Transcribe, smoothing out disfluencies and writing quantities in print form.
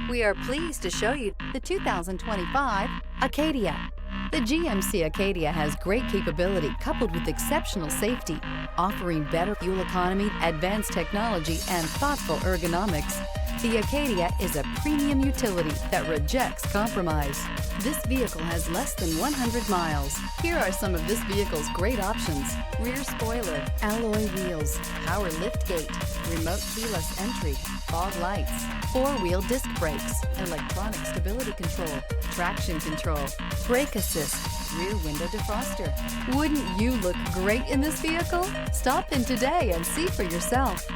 We are pleased to show you the 2025 Acadia. The GMC Acadia has great capability coupled with exceptional safety, offering better fuel economy, advanced technology, and thoughtful ergonomics. The Acadia is a premium utility that rejects compromise. This vehicle has less than 100 miles. Here are some of this vehicle's great options: rear spoiler, alloy wheels, power liftgate, remote keyless entry, fog lights, four-wheel disc brakes, electronic stability control, traction control, brake assist, rear window defroster. Wouldn't you look great in this vehicle? Stop in today and see for yourself.